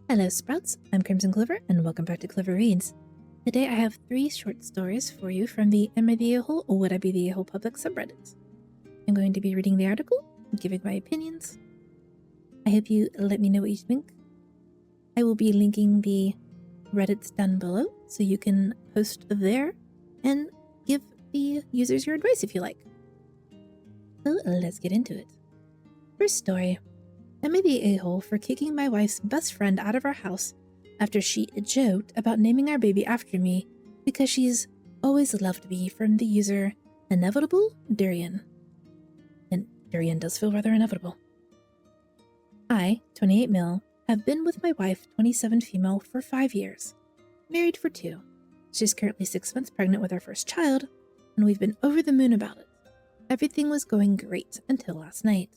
Hello Sprouts, I'm Crimson Clover, and welcome back to Clover Reads. Today I have 3 short stories for you from the Am I the A-hole or Would I Be the A-hole public subreddit. I'm going to be reading the article and giving my opinions. I hope you let me know what you think. I will be linking the Reddits down below so you can post there and give the users your advice if you like. So let's get into it. First story. Am I the a-hole for kicking my wife's best friend out of our house after she joked about naming our baby after me because she's always loved me, from the user Inevitable Durian. And Durian does feel rather inevitable. I, 28 male, have been with my wife, 27 female, for 5 years. Married for 2. She's currently 6 months pregnant with our first child, and we've been over the moon about it. Everything was going great until last night.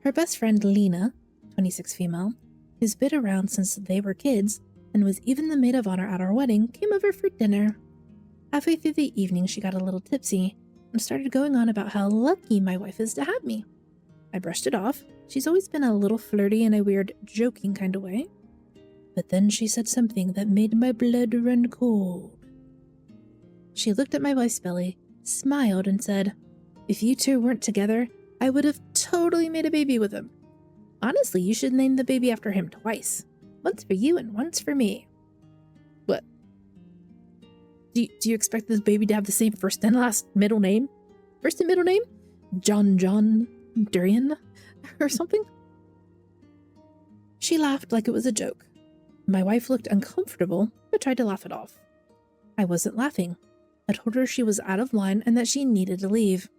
Her best friend Lena, 26 female, who's been around since they were kids and was even the maid of honor at our wedding, came over for dinner. Halfway through the evening, she got a little tipsy and started going on about how lucky my wife is to have me. I brushed it off. She's always been a little flirty in a weird, joking kind of way. But then she said something that made my blood run cold. She looked at my wife's belly, smiled, and said, "If you two weren't together, I would have totally made a baby with him. Honestly, you should name the baby after him twice. Once for you and once for me." What? Do you expect this baby to have the same first and last middle name? First and middle name? John Durian? Or something? She laughed like it was a joke. My wife looked uncomfortable, but tried to laugh it off. I wasn't laughing. I told her she was out of line and that she needed to leave.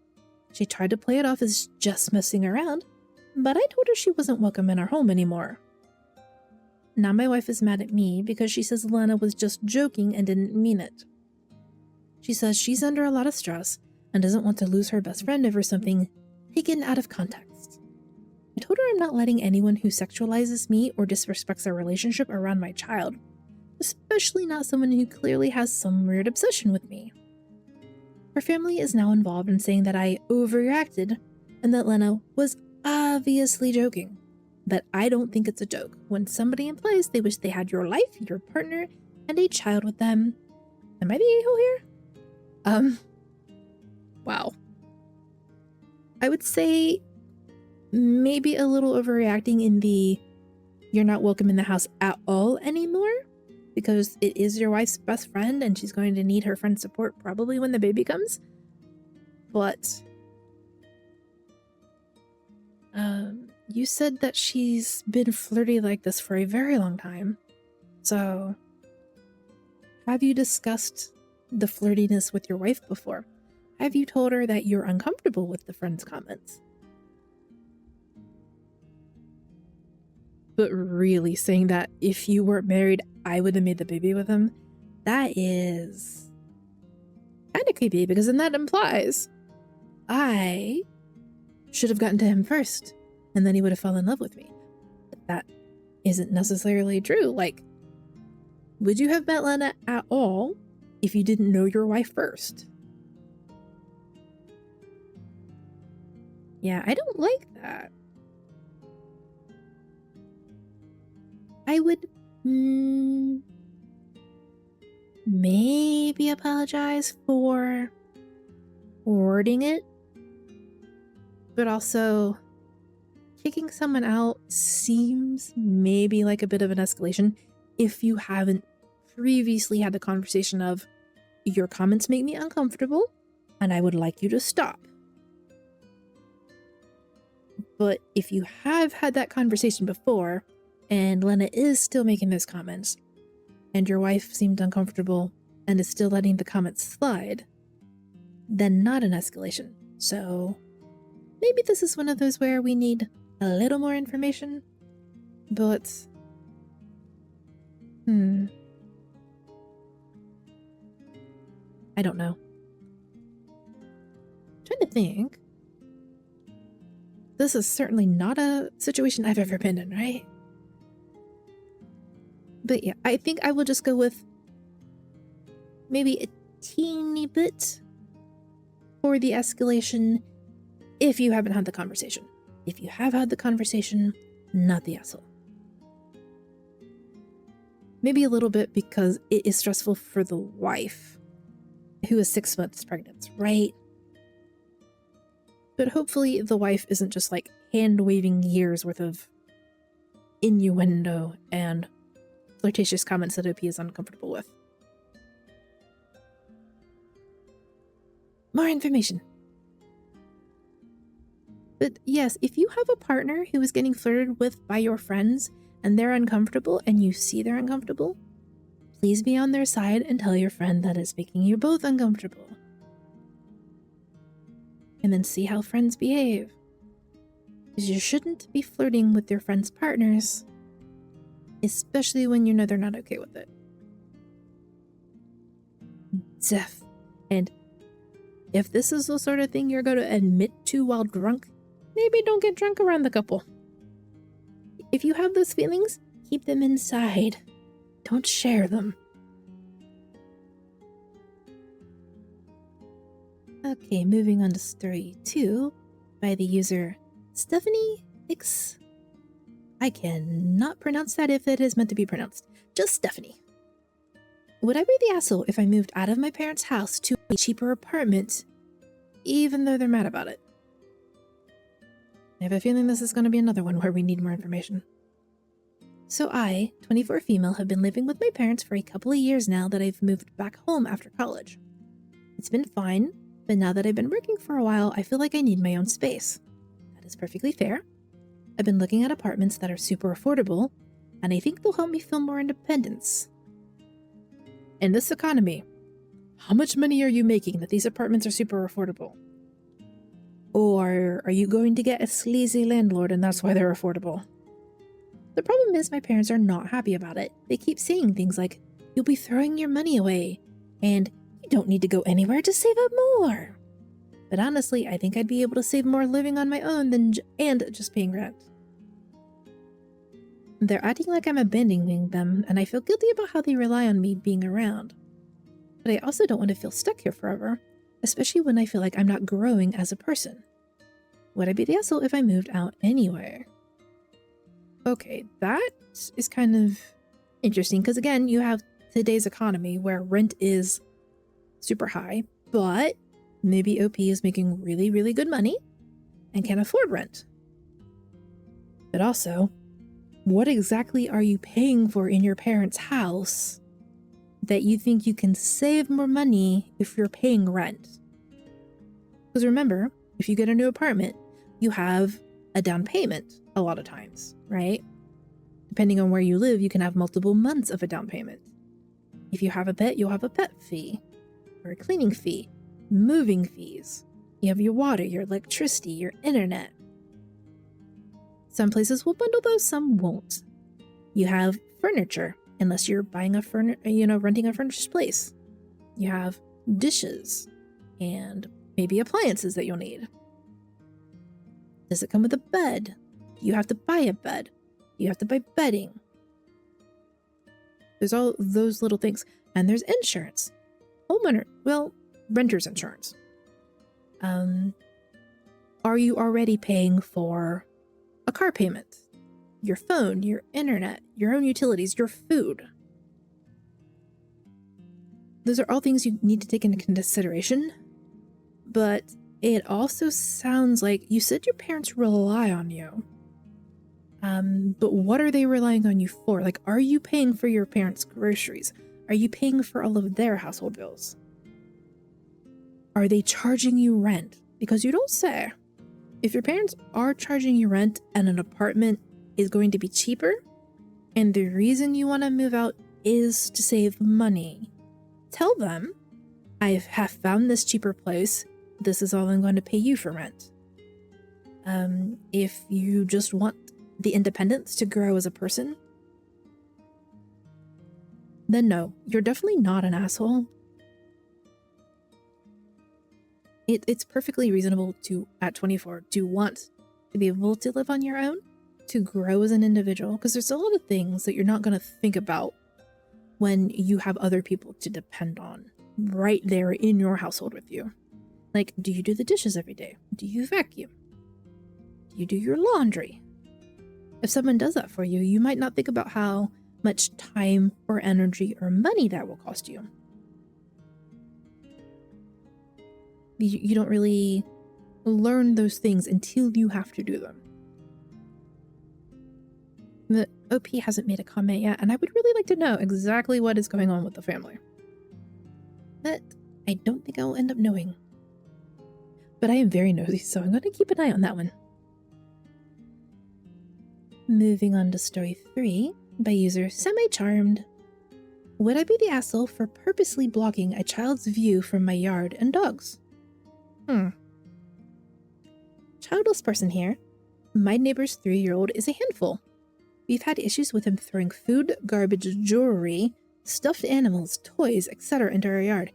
She tried to play it off as just messing around, but I told her she wasn't welcome in our home anymore. Now my wife is mad at me because she says Lena was just joking and didn't mean it. She says she's under a lot of stress and doesn't want to lose her best friend over something taken out of context. I told her I'm not letting anyone who sexualizes me or disrespects our relationship around my child, especially not someone who clearly has some weird obsession with me. Her family is now involved in saying that I overreacted and that Lena was obviously joking. But I don't think it's a joke when somebody implies they wish they had your life, your partner, and a child with them. Am I the a-hole here? Wow. I would say maybe a little overreacting in the "you're not welcome in the house at all anymore," because it is your wife's best friend and she's going to need her friend's support probably when the baby comes. But you said that she's been flirty like this for a very long time. So have you discussed the flirtiness with your wife before? Have you told her that you're uncomfortable with the friend's comments? But really saying that if you weren't married, I would have made the baby with him, that is kind of creepy, because then that implies I should have gotten to him first and then he would have fallen in love with me. But that isn't necessarily true. Like, would you have met Lena at all if you didn't know your wife first? Yeah, I don't like that. I would maybe apologize for wording it, but also kicking someone out seems maybe like a bit of an escalation if you haven't previously had the conversation of, "Your comments make me uncomfortable and I would like you to stop." But if you have had that conversation before and Lena is still making those comments, and your wife seemed uncomfortable and is still letting the comments slide, then not an escalation. So maybe this is one of those where we need a little more information, but I don't know. I'm trying to think. This is certainly not a situation I've ever been in, right? But yeah, I think I will just go with maybe a teeny bit for the escalation if you haven't had the conversation. If you have had the conversation, not the asshole. Maybe a little bit because it is stressful for the wife who is 6 months pregnant, right? But hopefully the wife isn't just like hand-waving years worth of innuendo and flirtatious comments that OP is uncomfortable with. More information. But yes, if you have a partner who is getting flirted with by your friends and they're uncomfortable and you see they're uncomfortable, please be on their side and tell your friend that it's making you both uncomfortable. And then see how friends behave. Because you shouldn't be flirting with your friends' partners, especially when you know they're not okay with it. And if this is the sort of thing you're going to admit to while drunk, maybe don't get drunk around the couple. If you have those feelings, keep them inside. Don't share them. Okay, moving on to story 2 by the user Stephanie X. I cannot pronounce that if it is meant to be pronounced. Just Stephanie. Would I be the asshole if I moved out of my parents' house to a cheaper apartment, even though they're mad about it? I have a feeling this is going to be another one where we need more information. So I, 24 female, have been living with my parents for a couple of years now that I've moved back home after college. It's been fine, but now that I've been working for a while, I feel like I need my own space. That is perfectly fair. I've been looking at apartments that are super affordable, and I think they'll help me feel more independence. In this economy, how much money are you making that these apartments are super affordable? Or are you going to get a sleazy landlord and that's why they're affordable? The problem is my parents are not happy about it. They keep saying things like, you'll be throwing your money away, and you don't need to go anywhere to save up more. But honestly, I think I'd be able to save more living on my own and just paying rent. They're acting like I'm abandoning them, and I feel guilty about how they rely on me being around. But I also don't want to feel stuck here forever, especially when I feel like I'm not growing as a person. Would I be the asshole if I moved out anywhere? Okay, that is kind of interesting, because again, you have today's economy where rent is super high, but maybe OP is making really, really good money and can afford rent. But also, what exactly are you paying for in your parents' house that you think you can save more money if you're paying rent? Because remember, if you get a new apartment, you have a down payment a lot of times, right? Depending on where you live, you can have multiple months of a down payment. If you have a pet, you'll have a pet fee, or a cleaning fee, moving fees. You have your water, your electricity, your internet. Some places will bundle those, some won't. You have furniture, unless you're buying renting a furnished place. You have dishes and maybe appliances that you'll need. Does it come with a bed? You have to buy a bed. You have to buy bedding. There's all those little things. And there's insurance. Renter's insurance. Are you already paying for a car payment, your phone, your internet, your own utilities, your food? Those are all things you need to take into consideration. But it also sounds like you said your parents rely on you. But what are they relying on you for? Like, are you paying for your parents' groceries? Are you paying for all of their household bills? Are they charging you rent? Because you don't say. If your parents are charging you rent and an apartment is going to be cheaper, and the reason you want to move out is to save money, tell them, I have found this cheaper place. This is all I'm going to pay you for rent. If you just want the independence to grow as a person, then no, you're definitely not an asshole. It's perfectly reasonable at 24, to want to be able to live on your own, to grow as an individual, because there's a lot of things that you're not going to think about when you have other people to depend on right there in your household with you. Like, do you do the dishes every day? Do you vacuum? Do you do your laundry? If someone does that for you, you might not think about how much time or energy or money that will cost you. You don't really learn those things until you have to do them. The OP hasn't made a comment yet, and I would really like to know exactly what is going on with the family. But I don't think I will end up knowing. But I am very nosy, so I'm going to keep an eye on that one. Moving on to story 3 by user Semi-Charmed. Would I be the asshole for purposely blocking a child's view from my yard and dogs? Childless person here. My neighbor's 3-year-old is a handful. We've had issues with him throwing food, garbage, jewelry, stuffed animals, toys, etc. into our yard.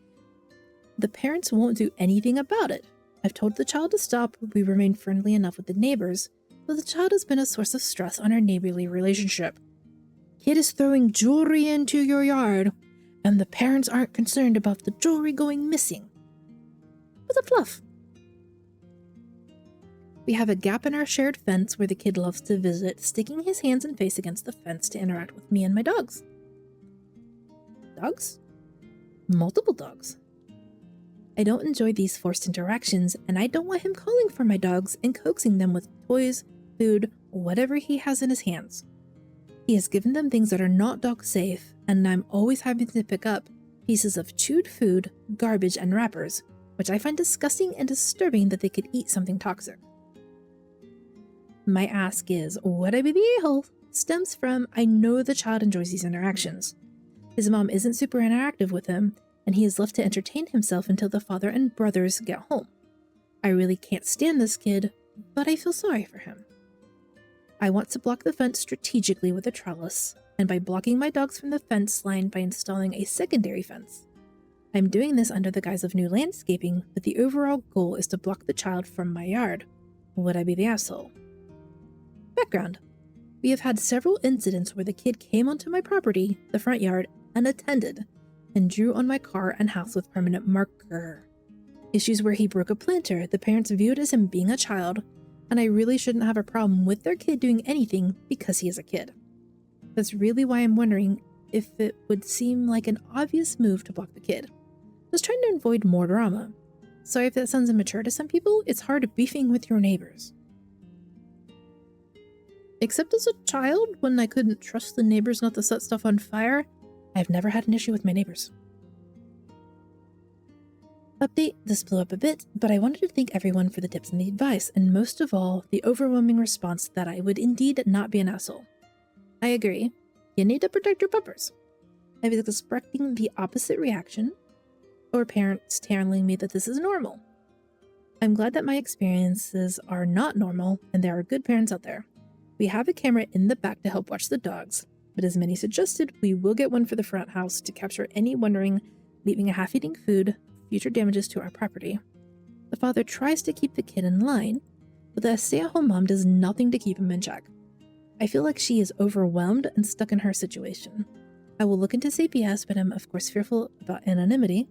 The parents won't do anything about it. I've told the child to stop. We remain friendly enough with the neighbors, but the child has been a source of stress on our neighborly relationship. Kid is throwing jewelry into your yard, and the parents aren't concerned about the jewelry going missing. What the fluff? We have a gap in our shared fence where the kid loves to visit, sticking his hands and face against the fence to interact with me and my dogs. Dogs? Multiple dogs. I don't enjoy these forced interactions, and I don't want him calling for my dogs and coaxing them with toys, food, whatever he has in his hands. He has given them things that are not dog safe, and I'm always having to pick up pieces of chewed food, garbage, and wrappers, which I find disgusting and disturbing that they could eat something toxic. My ask is, would I be the a-hole? Stems from, I know the child enjoys these interactions. His mom isn't super interactive with him, and he is left to entertain himself until the father and brothers get home. I really can't stand this kid, but I feel sorry for him. I want to block the fence strategically with a trellis, and by blocking my dogs from the fence line by installing a secondary fence. I'm doing this under the guise of new landscaping, but the overall goal is to block the child from my yard. Would I be the asshole? Background. We have had several incidents where the kid came onto my property, the front yard, unattended, and drew on my car and house with permanent marker. Issues where he broke a planter, the parents viewed as him being a child, and I really shouldn't have a problem with their kid doing anything because he is a kid. That's really why I'm wondering if it would seem like an obvious move to block the kid. Just trying to avoid more drama. Sorry if that sounds immature to some people, it's hard beefing with your neighbors. Except as a child, when I couldn't trust the neighbors not to set stuff on fire, I've never had an issue with my neighbors. Update, this blew up a bit, but I wanted to thank everyone for the tips and the advice, and most of all, the overwhelming response that I would indeed not be an asshole. I agree. You need to protect your puppers. I was expecting the opposite reaction, or parents telling me that this is normal. I'm glad that my experiences are not normal, and there are good parents out there. We have a camera in the back to help watch the dogs, but as many suggested, we will get one for the front house to capture any wandering, leaving a half-eating food, future damages to our property. The father tries to keep the kid in line, but the stay-at-home mom does nothing to keep him in check. I feel like she is overwhelmed and stuck in her situation. I will look into CPS, but I'm of course fearful about anonymity.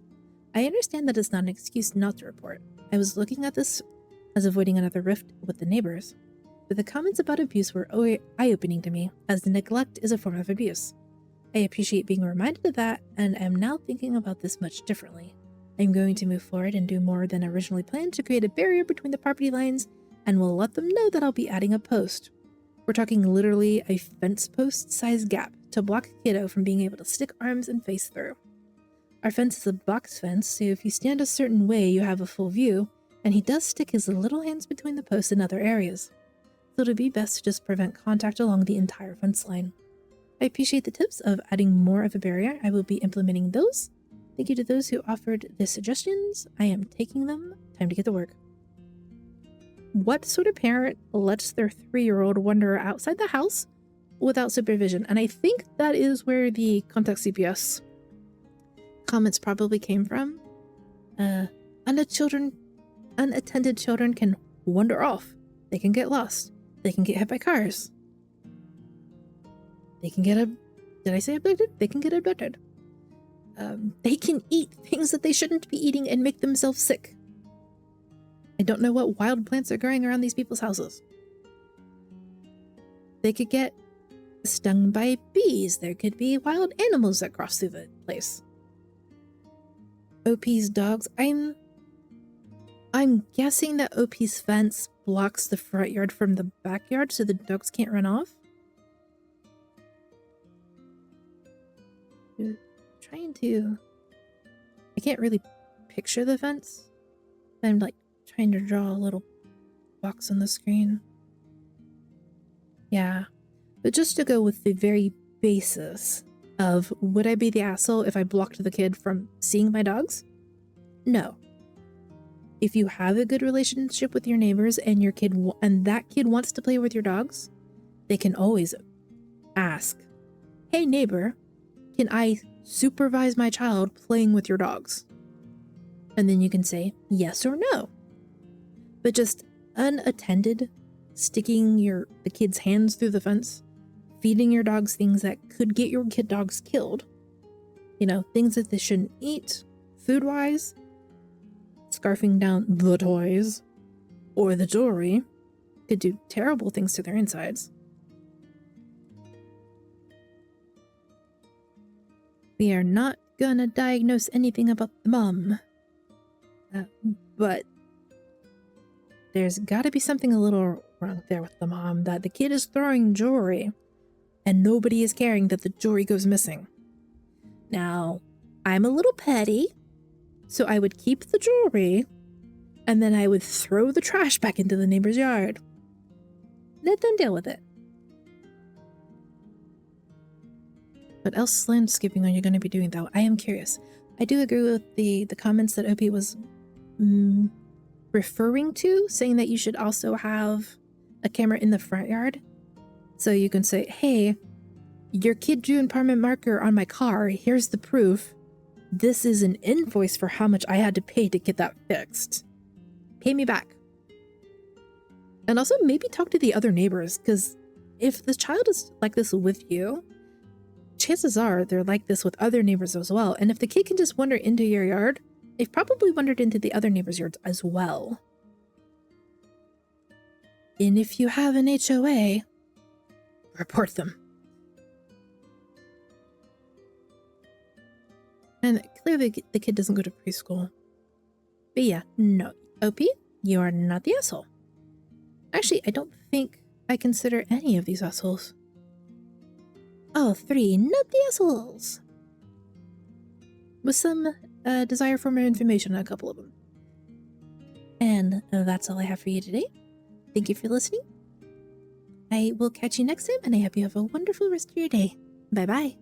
I understand that it's not an excuse not to report. I was looking at this as avoiding another rift with the neighbors. But the comments about abuse were eye-opening to me, as the neglect is a form of abuse. I appreciate being reminded of that, and am now thinking about this much differently. I'm going to move forward and do more than originally planned to create a barrier between the property lines, and will let them know that I'll be adding a post. We're talking literally a fence post size gap to block a kiddo from being able to stick arms and face through. Our fence is a box fence, so if you stand a certain way you have a full view, and he does stick his little hands between the posts in other areas. So it'd be best to just prevent contact along the entire fence line. I appreciate the tips of adding more of a barrier. I will be implementing those. Thank you to those who offered the suggestions. I am taking them. Time to get to work. What sort of parent lets their 3-year-old wander outside the house without supervision? And I think that is where the contact CPS comments probably came from. Unattended children can wander off. They can get lost. They can get hit by cars. They can get did I say abducted? They can get abducted. They can eat things that they shouldn't be eating and make themselves sick. I don't know what wild plants are growing around these people's houses. They could get stung by bees. There could be wild animals that cross through the place. OP's dogs. I'm guessing that OP's fence blocks the front yard from the backyard so the dogs can't run off. I can't really picture the fence. I'm like trying to draw a little box on the screen. Yeah, but just to go with the very basis of, would I be the asshole if I blocked the kid from seeing my dogs? No. If you have a good relationship with your neighbors and that kid wants to play with your dogs, they can always ask, "Hey neighbor, can I supervise my child playing with your dogs?" And then you can say yes or no. But just unattended, sticking the kid's hands through the fence, feeding your dogs things that could get your kid dogs killed, things that they shouldn't eat food-wise, scarfing down the toys or the jewelry, could do terrible things to their insides. We are not gonna diagnose anything about the mom, but there's gotta be something a little wrong there with the mom, that the kid is throwing jewelry and nobody is caring that the jewelry goes missing. Now, I'm a little petty, so I would keep the jewelry and then I would throw the trash back into the neighbor's yard. Let them deal with it. What else landscaping are you going to be doing, though? I am curious. I do agree with the comments that OP was referring to, saying that you should also have a camera in the front yard. So you can say, "Hey, your kid drew an permanent marker on my car. Here's the proof. This is an invoice for how much I had to pay to get that fixed. Pay me back." And also maybe talk to the other neighbors, because if the child is like this with you, chances are they're like this with other neighbors as well. And if the kid can just wander into your yard, they've probably wandered into the other neighbors' yards as well. And if you have an HOA, report them. And clearly the kid doesn't go to preschool. But yeah, no. OP, you are not the asshole. Actually, I don't think I consider any of these assholes. All three, not the assholes. With some desire for more information on a couple of them. And that's all I have for you today. Thank you for listening. I will catch you next time, and I hope you have a wonderful rest of your day. Bye-bye.